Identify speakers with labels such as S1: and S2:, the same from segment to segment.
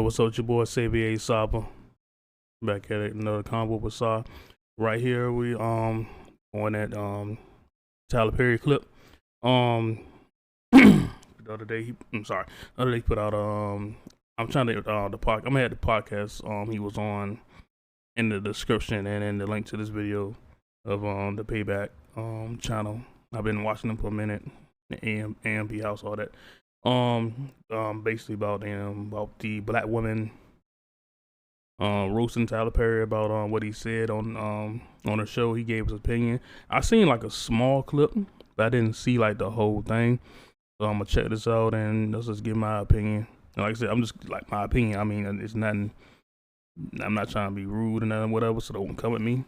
S1: what's up? It's your boy Saa VA Ep8 back at it, another convo with Saa. Right here we on that Tyler Perry clip. The other day the other day he put out I'm trying to I'm gonna add the podcast he was on in the description and in the link to this video of the Payback channel. I've been watching them for a minute, the AMP house, all that. Basically about the black women roasting Tyler Perry about what he said on the show. He gave his opinion. I seen like a small clip, but I didn't see like the whole thing. So I'm gonna check this out and let's just give my opinion. And like I said, I'm just like my opinion. I mean, it's nothing. I'm not trying to be rude and nothing, whatever. So don't come at me.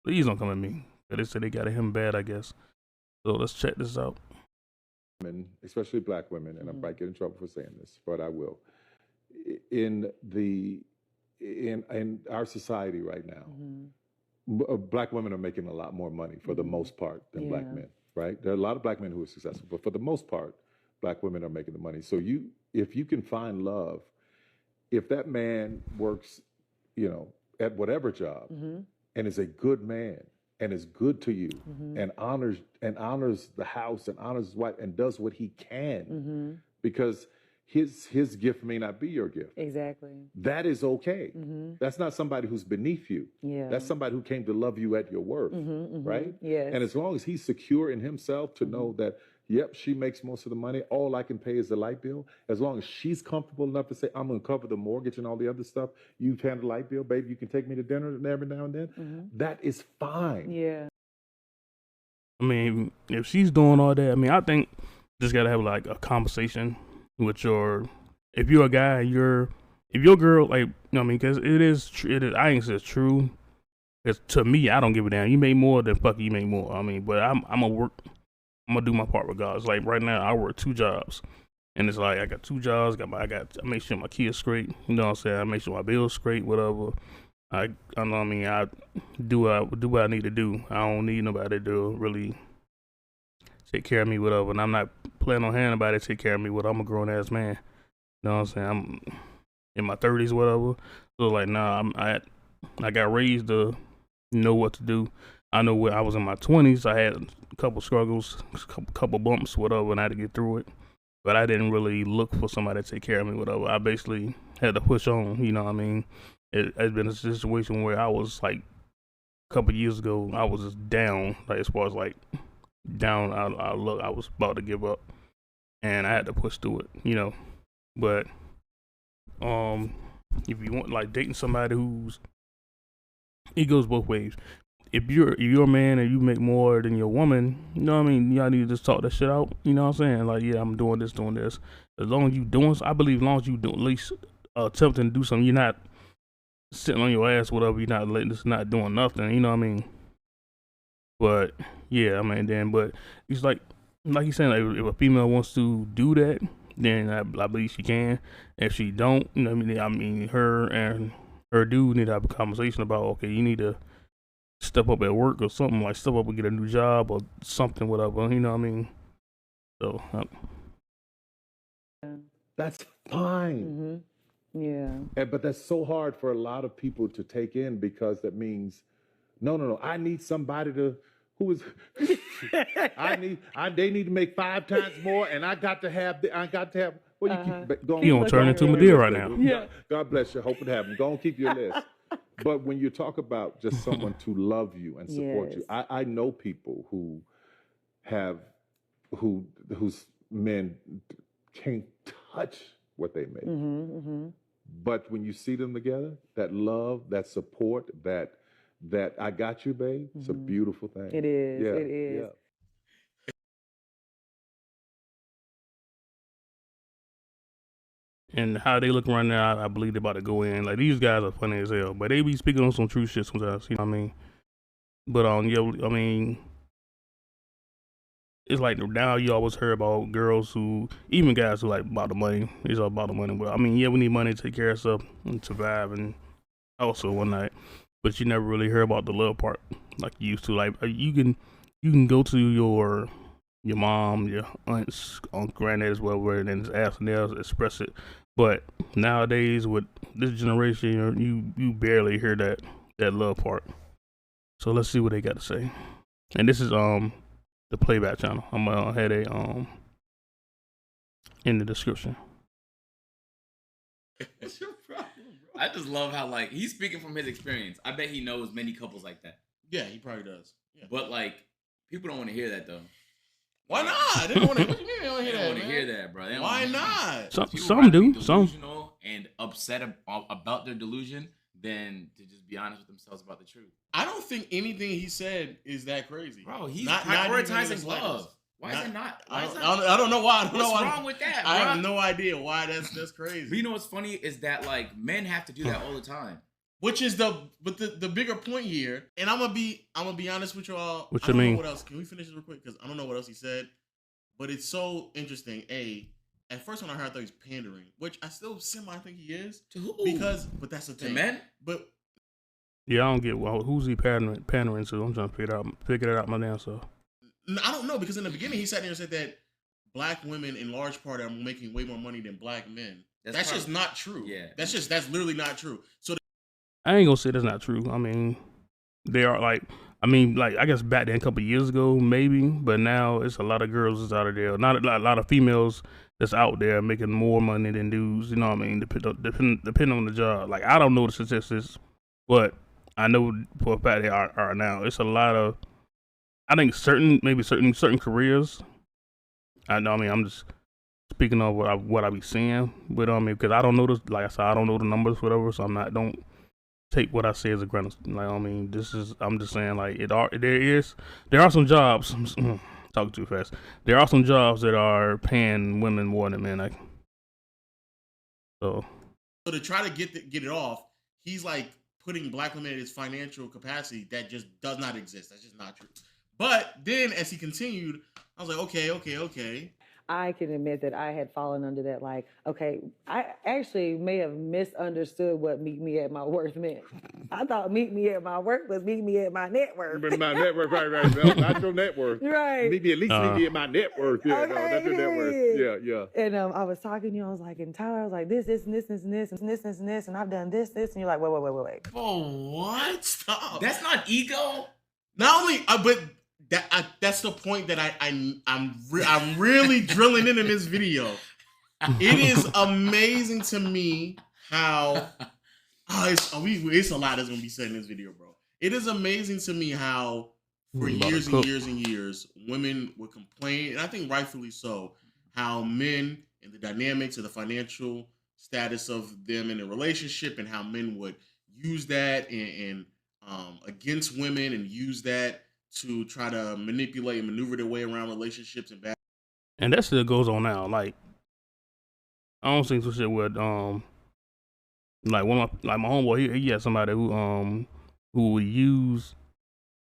S1: Please don't come at me. They said they got him bad, I guess. So let's check this out.
S2: Women, especially black women, and I might get in trouble for saying this, but I will. In our society right now, black women are making a lot more money for the most part than black men, right? There are a lot of black men who are successful, but for the most part, black women are making the money. So if you can find love, if that man works, at whatever job, and is a good man, and is good to you, and honors the house, and honors his wife, and does what he can, because his gift may not be your gift.
S3: Exactly.
S2: That is okay. That's not somebody who's beneath you.
S3: Yeah.
S2: That's somebody who came to love you at your worth, right?
S3: Yes.
S2: And as long as he's secure in himself to know that, yep, she makes most of the money, all I can pay is the light bill. As long as she's comfortable enough to say, I'm going to cover the mortgage and all the other stuff, you handle the light bill, baby, you can take me to dinner every now and then, that is fine.
S3: Yeah.
S1: I mean, if she's doing all that, I mean, I think just gotta have like a conversation with if you're a guy, if your girl, like, I mean, because it is, I ain't say it's true. Because to me, I don't give a damn. You make more than fuck you make more. I mean, but I'm gonna do my part regardless. Like right now, I work 2 jobs, and it's like I got 2 jobs. I make sure my kids straight. You know what I'm saying? I make sure my bills straight. Whatever. I know. I mean, I do what I need to do. I don't need nobody to really take care of me. Whatever. And I'm not planning on having nobody take care of me. I'm a grown ass man. You know what I'm saying? I'm in my 30s. Whatever. So like, nah. I got raised to know what to do. I know when I was in my 20s, I had a couple struggles, couple bumps, whatever, and I had to get through it. But I didn't really look for somebody to take care of me, whatever. I basically had to push on, you know what I mean? It's been a situation where I was like, a couple years ago, I was just down, like as far as like down, I was about to give up. And I had to push through it, But if you want like dating somebody it goes both ways. If you're a man and you make more than your woman, you know what I mean? Y'all need to just talk that shit out. You know what I'm saying? Like, yeah, I'm doing this. As long as you doing, I believe, as long as you do at least attempting to do something, you're not sitting on your ass, whatever. You're not not doing nothing. You know what I mean? But yeah, I mean, but it's like you're saying, like, if a female wants to do that, then I believe she can. If she don't, you know what I mean, her and her dude need to have a conversation about, okay, you need to step up at work or something, like step up and get a new job or something, whatever, you know what I mean? So
S2: that's fine.
S3: Yeah.
S2: But that's so hard for a lot of people to take in, because that means, no, I need somebody they need to make 5 times more, and I got to have, well,
S1: you don't turn into Medea right now.
S2: Yeah. God bless you. Hope it happens. Go and keep your list. But when you talk about just someone to love you and support you, I know people whose men can't touch what they make. But when you see them together, that love, that support, that I got you, babe, it's a beautiful thing.
S3: It is.
S2: Yeah,
S3: It is.
S2: Yeah.
S1: And how they look right now, I believe they're about to go in. Like, these guys are funny as hell, but they be speaking on some true shit sometimes, you know what I mean? But yeah, I mean, it's like now you always hear about girls even guys who like about the money. It's all about the money. But I mean, yeah, we need money to take care of stuff and survive and also one night. But you never really hear about the love part like you used to. Like, you can go to your mom, your aunts, granddad as well, and then just ask them to express it. But nowadays with this generation, you barely hear that love part. So let's see what they got to say. And this is the playback channel. I'm gonna have a in the description.
S3: What's your problem, bro? I just love how like he's speaking from his experience. I bet he knows many couples like that.
S4: Yeah, he probably does. Yeah.
S3: But like people don't want to hear that though.
S4: Why not? They don't want to. What do you mean they don't
S3: They
S4: hear
S3: don't
S4: that?
S3: want to hear that, bro.
S4: Why not?
S1: Some do. Some
S3: and upset about their delusion than to just be honest with themselves about the truth.
S4: I don't think anything he said is that crazy,
S3: bro. He's prioritizing love. Why is it not?
S4: I don't know why.
S3: What's wrong with that, bro?
S4: I have no idea why that's crazy.
S3: But you know what's funny is that like men have to do that all the time.
S4: Which is the bigger point here, and I'm gonna be honest with you all.
S1: What you mean?
S4: Know what else? Can we finish this real quick? Because I don't know what else he said, but it's so interesting. At first when I heard, I thought he was pandering, which I still semi think he is.
S3: To who?
S4: But that's the thing.
S3: To men?
S4: But
S1: yeah, I don't get who's he pandering to. I'm trying to figure it out my damn self.
S4: I don't know, because in the beginning he sat there and said that black women in large part are making way more money than black men. That's just not true.
S3: Yeah,
S4: that's literally not true. So
S1: I ain't gonna say that's not true. I mean, they are like I guess back then a couple of years ago maybe, but now it's a lot of girls that's out of there. Not a lot of females that's out there making more money than dudes. You know what I mean? Depending on the job. Like I don't know the statistics, but I know for a fact they are now. It's a lot of, I think certain careers. I know. I mean, I'm just speaking of what I be seeing with because I don't know this. Like I said, I don't know the numbers, whatever. So don't take what I say as a grain of, like. I mean, I'm just saying like there are some jobs. Talking too fast. There are some jobs that are paying women more than men. So
S4: to try to get it off, he's like putting black women in his financial capacity that just does not exist. That's just not true. But then as he continued, I was like, okay.
S5: I can admit that I had fallen under that. Like, okay, I actually may have misunderstood what meet me at my worth meant. I thought meet me at my work was meet me at my net worth.
S2: My net worth, right. Not your net worth.
S5: Right.
S2: Meet me at my net worth. Yeah,
S5: okay,
S2: no, that's your net worth. Yeah.
S5: And I was talking to you, I was like, and Tyler, I was like, this, and this, and this, and this, and this, and I've done this, and you're like, wait.
S4: Oh, what? Stop.
S3: That's not ego.
S4: Not only, but that's the point that I'm really drilling in this video. It is amazing to me how it's a lot that's gonna be said in this video, bro. It is amazing to me how for years and years and years women would complain, and I think rightfully so, how men and the dynamics of the financial status of them in a relationship, and how men would use that and against women and use that to try to manipulate and maneuver their way around relationships
S1: and that still goes on now. Like I don't think some shit with like my homeboy. He had somebody who would use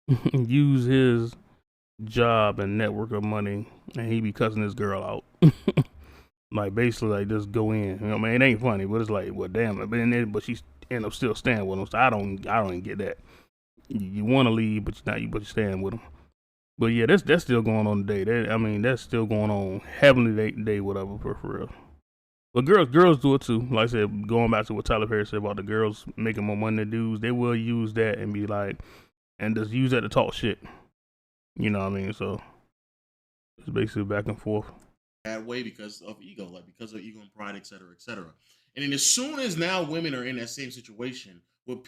S1: his job and network of money, and he be cussing this girl out. Like basically like just go in. You know, man, it ain't funny, but it's like, well, damn it. But she end up still staying with him. So I don't even get that. You want to leave, but you're staying with them. But yeah, that's still going on today. That's still going on heavenly day, whatever, for real. But girls do it too. Like I said, going back to what Tyler Perry said about the girls making more money than dudes, they will use that and be like, and just use that to talk shit. You know what I mean? So it's basically back and forth.
S4: That way because of ego and pride, et cetera, et cetera. And then as soon as now women are in that same situation, what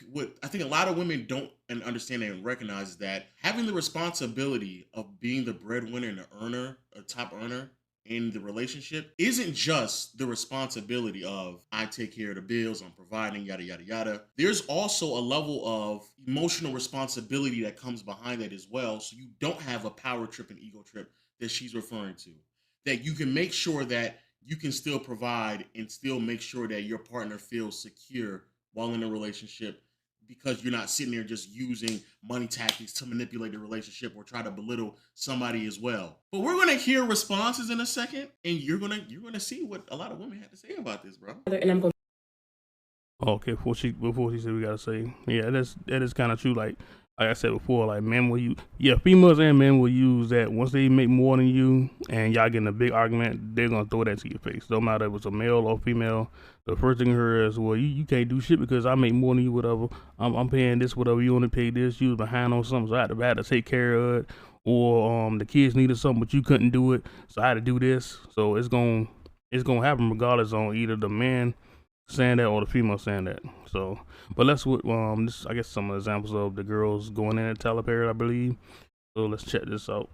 S4: I think a lot of women don't understand and recognize is that having the responsibility of being the breadwinner and the earner, a top earner in the relationship, isn't just the responsibility of I take care of the bills, I'm providing, yada, yada, yada. There's also a level of emotional responsibility that comes behind that as well. So you don't have a power trip and ego trip that she's referring to. That you can make sure that you can still provide and still make sure that your partner feels secure while in a relationship, because you're not sitting there just using money tactics to manipulate the relationship or try to belittle somebody as well. But we're gonna hear responses in a second, and you're gonna see what a lot of women had to say about this, bro.
S6: And I'm going.
S1: Okay, before she said we gotta say, yeah, that is kind of true. Like like I said before, like men will females and men will use that once they make more than you and y'all getting a big argument, they're gonna throw that to your face. No matter if it's a male or female, the first thing you hear is, well, you can't do shit because I make more than you, whatever. I'm paying this, whatever. You only pay this. You was behind on something, so I had to take care of it. Or the kids needed something, but you couldn't do it, so I had to do this. So it's gonna happen regardless on either the man saying that or the female saying that. So, but let's this, I guess, some examples of the girls going in at Tyler Perry, I believe. So let's check this out.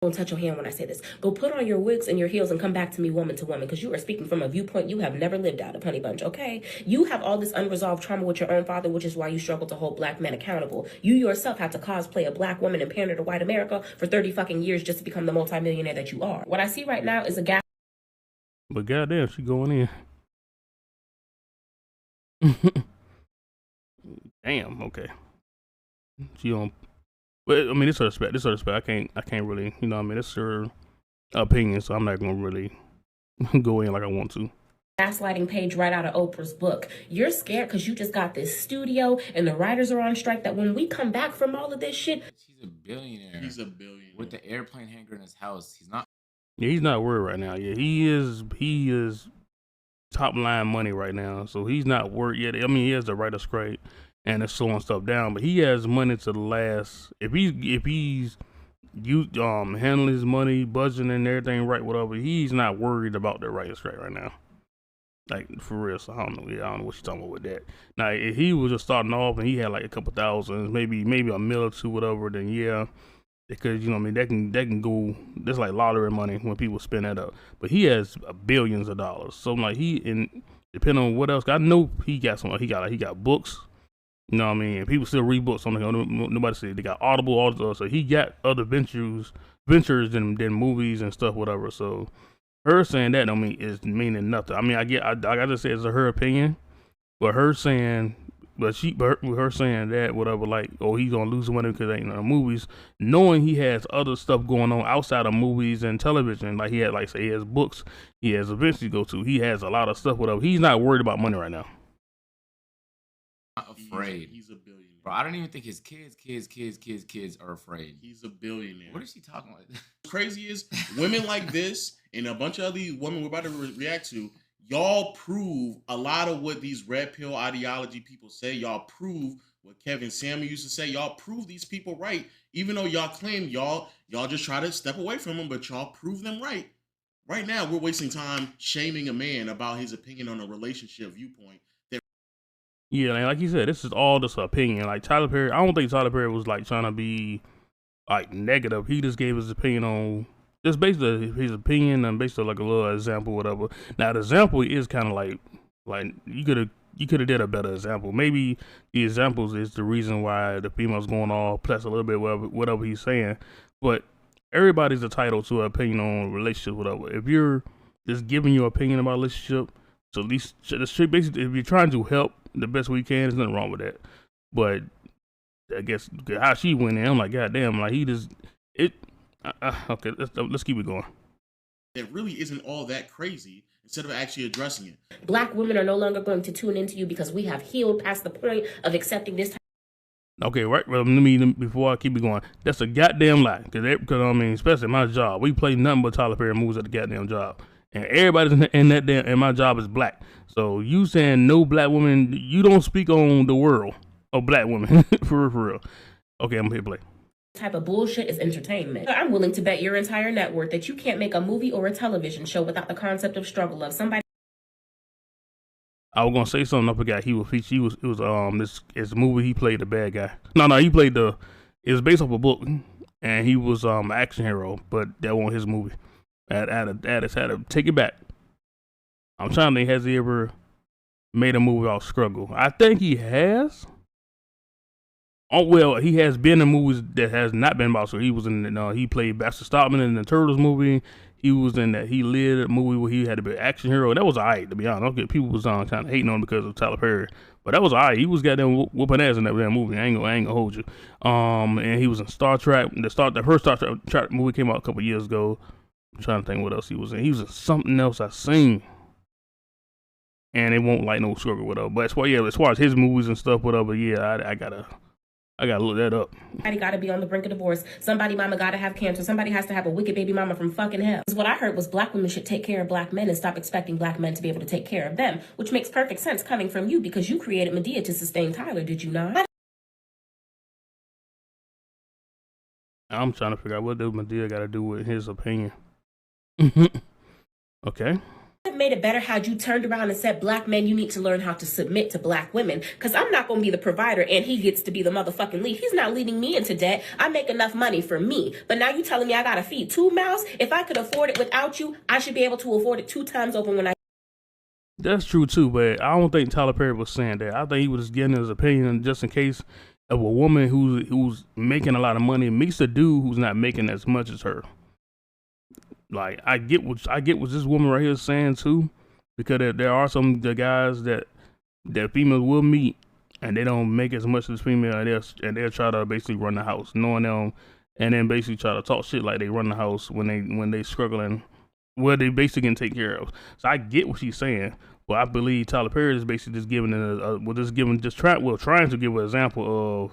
S6: Don't touch your hand when I say this. Go put on your wigs and your heels and come back to me woman to woman, because you are speaking from a viewpoint you have never lived out of, honey bunch, okay? You have all this unresolved trauma with your own father, which is why you struggle to hold black men accountable. You yourself have to cosplay a black woman and pander to white America for 30 fucking years just to become the multimillionaire that you are. What I see right now is a gap.
S1: But goddamn, she going in. Damn. Okay. She on. But I mean, it's her respect. I can't really. You know what I mean? It's her opinion, so I'm not gonna really go in like I want to.
S6: Gaslighting page right out of Oprah's book. You're scared because you just got this studio and the writers are on strike, that when we come back from all of this shit.
S3: He's a billionaire.
S4: He's a billionaire.
S3: With the airplane hangar in his house. He's not.
S1: Yeah, he's not worried right now. Yeah, he is top line money right now, so he's not worried yet. I mean, he has the right to strike and it's slowing stuff down, but he has money to last. If he's handling his money, budgeting and everything right, whatever, he's not worried about the right to strike right now. Like, for real. So I don't know what you're talking about with that. Now, if he was just starting off and he had like a couple thousands, maybe a mil or two, whatever, then yeah. Because, you know what I mean, that can go, that's like lottery money when people spend that up. But he has billions of dollars. So like depending on what else, I know he got he got books. You know what I mean? And people still read books. Nobody said they got Audible, all this other. So he got other ventures than movies and stuff, whatever. So her saying that don't mean is meaning nothing. I mean, I just say it's her opinion, but her saying that, whatever, like, oh, he's gonna lose money because ain't no movies, knowing he has other stuff going on outside of movies and television, like he has books, he has events to go to, he has a lot of stuff, whatever. He's not worried about money right now.
S3: Not afraid.
S4: He's a billionaire.
S3: Bro, I don't even think his kids are afraid.
S4: He's a billionaire.
S3: What is he talking about?
S4: What's crazy is women like this and a bunch of other women we're about to react to. Y'all prove a lot of what these red pill ideology people say. Y'all prove what Kevin Samuel used to say. Y'all prove these people right. Even though y'all claim y'all just try to step away from them, but y'all prove them right. Right now, we're wasting time shaming a man about his opinion on a relationship viewpoint.
S1: Yeah, like you said, this is all just opinion. Like Tyler Perry, I don't think Tyler Perry was like trying to be like negative. He just gave his opinion on just basically his opinion and basically like a little example, whatever. Now the example is kind of like you could have did a better example. Maybe the examples is the reason why the female's going off, plus a little bit whatever he's saying. But everybody's entitled to an opinion on relationship, whatever. If you're just giving your opinion about a relationship, so at least basically if you're trying to help the best we can, there's nothing wrong with that. But I guess how she went in, I'm like, goddamn, like he just okay. Let's keep it going.
S4: It really isn't all that crazy. Instead of actually addressing it,
S6: Black women are no longer going to tune into you because we have healed past the point of accepting this.
S1: Okay, right. Well, before I keep it going, that's a goddamn lie. Because I mean, especially my job, we play nothing but Tyler Perry movies at the goddamn job. And everybody's in my job is black. So you saying no black woman, you don't speak on the world of black women. for real. Okay, I'm here to play.
S6: Type of bullshit is entertainment. I'm willing to bet your entire net worth that you can't make a movie or a television show without the concept of struggle of somebody.
S1: I was gonna say something. I forgot. It was this movie. He played the bad guy. No, he played it was based off a book, and he was an action hero, but that wasn't his movie. I had to take it back. I'm trying to think, has he ever made a movie about struggle? I think he has. Oh well, he has been in movies that has not been about struggle. He was in he played Baxter Stockman in the Turtles movie. He was in that. He led a movie where he had to be an action hero. That was alright, to be honest. Okay, people was kind of hating on him because of Tyler Perry, but that was alright. He was goddamn whooping ass in that movie. I ain't gonna hold you. And he was in Star Trek. The first Star Trek movie came out a couple years ago. I'm trying to think what else he was in. He was in something else I seen, and it won't like no struggle whatever. But as far as his movies and stuff, whatever, yeah, I gotta I gotta look that up.
S6: Somebody gotta be on the brink of divorce. Somebody mama gotta have cancer. Somebody has to have a wicked baby mama from fucking hell. Because what I heard was black women should take care of black men and stop expecting black men to be able to take care of them, which makes perfect sense coming from you because you created Medea to sustain Tyler, did you not?
S1: I'm trying to figure out what does Medea got to do with his opinion. Okay.
S6: It made it better had you turned around and said, black men, you need to learn how to submit to black women. Because I'm not going to be the provider and he gets to be the motherfucking lead. He's not leading me into debt. I make enough money for me. But now you telling me I got to feed 2 mouths? If I could afford it without you, I should be able to afford it 2 times over when I...
S1: That's true too, but I don't think Tyler Perry was saying that. I think he was just getting his opinion just in case of a woman who's making a lot of money meets a dude who's not making as much as her. Like I get what this woman right here is saying too, because there are some the guys that females will meet and they don't make as much as female and they'll try to basically run the house, knowing them, and then basically try to talk shit like they run the house when they struggling, where they basically can take care of. So I get what she's saying, but I believe Tyler Perry is basically just giving trying to give an example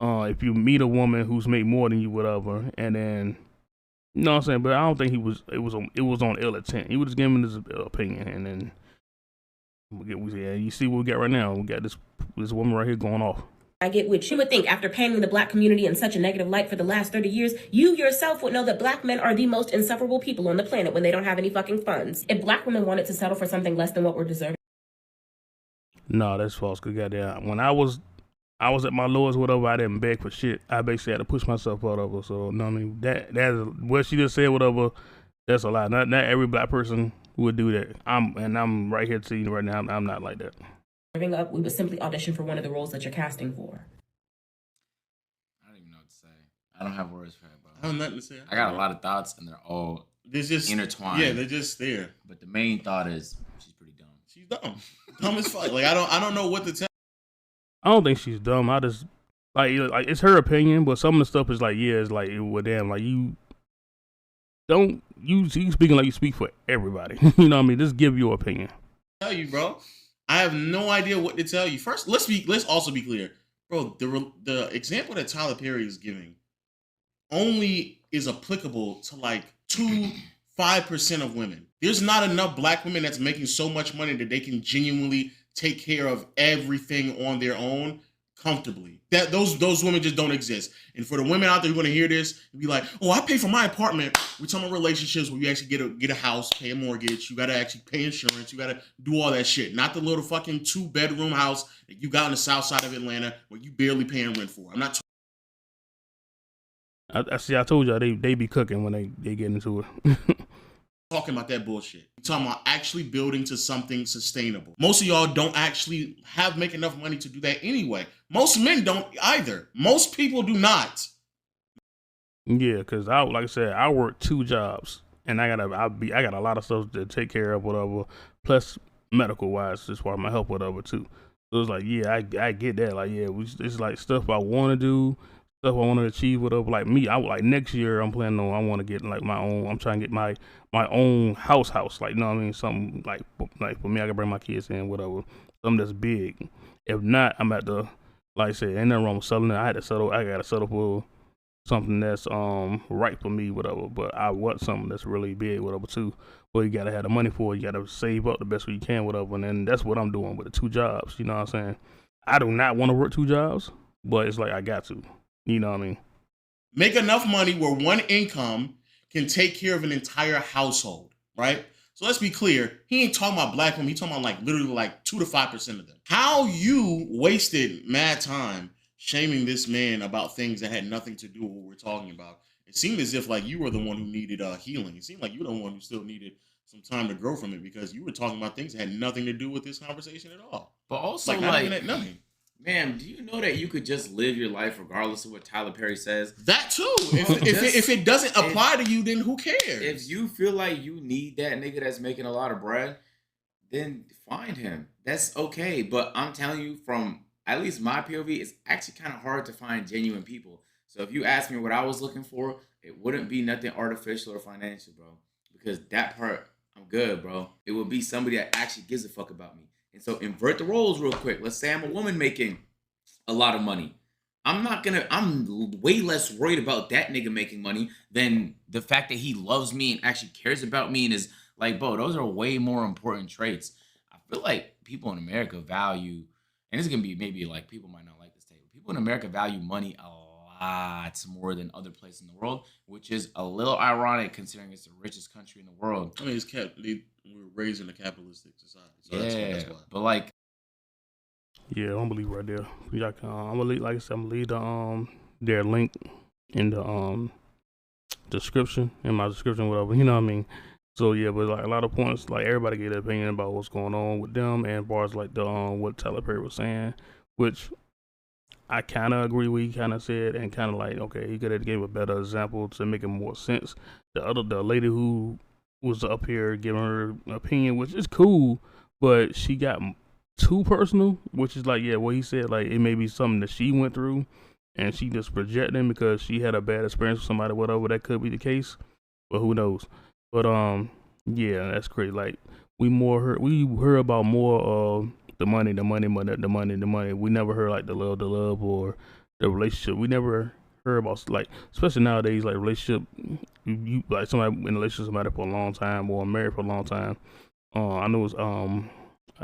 S1: of if you meet a woman who's made more than you, whatever, and then. You know what I'm saying? But I don't think it was on ill intent. He was just giving his opinion, and then you see what we got right now. We got this woman right here going off.
S6: I get what you would think after painting the black community in such a negative light for the last 30 years, you yourself would know that black men are the most insufferable people on the planet when they don't have any fucking funds. If black women wanted to settle for something less than what we're deserving.
S1: No, that's false. Cause goddamn, when I was at my lowest, whatever, I didn't beg for shit. I basically had to push myself out of her. So, no, I mean, that is what she just said, whatever, that's a lie. Not every black person would do that. I'm right here to you right now. I'm not like that.
S6: Growing up, we would simply audition for one of the roles that you're casting for.
S3: I don't even know what to say. I don't have words for it, bro.
S4: I have nothing to say.
S3: I got a lot of thoughts, and they're all intertwined.
S4: Yeah, they're just there.
S3: But the main thought is she's pretty dumb.
S4: She's dumb. Dumb as fuck. Like I don't know what to tell.
S1: I don't think she's dumb. I just like it's her opinion, but some of the stuff is like, yeah, it's like, well, damn, like you speaking like you speak for everybody. You know what I mean? Just give your opinion.
S4: Tell you, bro. I have no idea what to tell you. First, let's also be clear, bro. The example that Tyler Perry is giving only is applicable to like 5% of women. There's not enough black women that's making so much money that they can genuinely take care of everything on their own comfortably. That those women just don't exist. And for the women out there who want to hear this and be like, "Oh, I pay for my apartment." We're talking about relationships where you actually get a house, pay a mortgage, you got to actually pay insurance, you got to do all that shit. Not the little fucking 2-bedroom house that you got on the south side of Atlanta where you barely paying rent for. I'm not.
S1: I see. I told y'all they be cooking when they get into it.
S4: Talking about that bullshit. We're talking about actually building to something sustainable. Most of y'all don't actually make enough money to do that anyway. Most men don't either. Most people do not.
S1: Yeah, because like I said, I work 2 jobs and I got a lot of stuff to take care of, whatever. Plus medical wise, as far as my health, whatever too. So it's like, yeah, I get that. Like, yeah, it's like stuff I want to do. Stuff I want to achieve, whatever. Like me, like next year, I'm planning on. I want to get like my own. I'm trying to get my own house. Like, you know what I mean? Something like for me, I can bring my kids in, whatever. Something that's big. If not, I'm at the, like I said, ain't nothing wrong with selling it. I gotta settle for something that's right for me, whatever. But I want something that's really big, whatever too. Well, you gotta have the money for it. You gotta save up the best way you can, whatever. And then that's what I'm doing with the 2 jobs. You know what I'm saying? I do not want to work 2 jobs, but it's like I got to. You know what I mean?
S4: Make enough money where one income can take care of an entire household, right? So let's be clear. He ain't talking about black women. He's talking about like literally like 2 to 5% of them. How you wasted mad time shaming this man about things that had nothing to do with what we're talking about. It seemed as if like you were the one who needed healing. It seemed like you were the one who still needed some time to grow from it because you were talking about things that had nothing to do with this conversation at all.
S3: But also
S4: like not even at nothing.
S3: Man, do you know that you could just live your life regardless of what Tyler Perry says?
S4: That too. If it doesn't apply to you, then who cares?
S3: If you feel like you need that nigga that's making a lot of bread, then find him. That's okay. But I'm telling you, from at least my POV, it's actually kind of hard to find genuine people. So if you ask me what I was looking for, it wouldn't be nothing artificial or financial, bro. Because that part, I'm good, bro. It would be somebody that actually gives a fuck about me. And so invert the roles real quick. Let's say I'm a woman making a lot of money. I'm way less worried about that nigga making money than the fact that he loves me and actually cares about me and is like, bro, those are way more important traits. I feel like people in America value, and it's gonna be maybe like people might not like this take, but people in America value money a lot more than other places in the world, which is a little ironic considering it's the richest country in the world.
S4: I mean, we were raised in a capitalistic society, so
S3: Yeah,
S4: that's why.
S3: but like,
S1: Yeah, I'm gonna leave right there. Y'all can, I'm gonna leave, like I said, I'm gonna leave the their link in the description, in my description, whatever. You know what I mean? So yeah, but like a lot of points, like everybody get their opinion about what's going on with them, and as far as like the what Tyler Perry was saying, which I kind of agree with. He kind of said, and kind of like, okay, he could have gave a better example to make it more sense. The lady who was up here giving her opinion, which is cool, but she got too personal, which is like, yeah, what he said, like it may be something that she went through, and she just projecting because she had a bad experience with somebody, whatever. That could be the case, but who knows? But yeah, that's great. Like we heard about more of the money. We never heard like the love, or the relationship. We never heard about, like, especially nowadays, like relationship. You like somebody in a relationship with somebody for a long time or married for a long time. I know it's an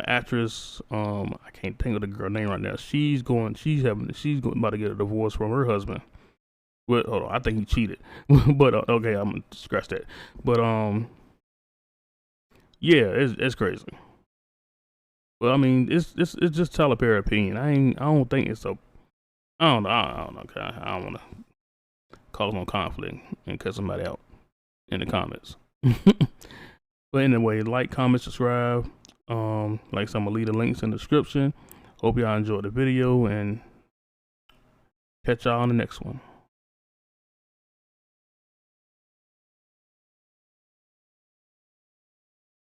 S1: actress. I can't think of the girl name right now. She's about to get a divorce from her husband. Well, hold on, I think he cheated. But okay, I'm gonna scratch that. But yeah, it's crazy. But I mean, it's just Tyler Perry opinion. I don't think it's a. I don't know. I don't know. I don't want to cause no conflict and cut somebody out in the comments. But anyway, like, comment, subscribe. Like I said, I'm gonna leave the links in the description. Hope y'all enjoyed the video, and catch y'all on the next one.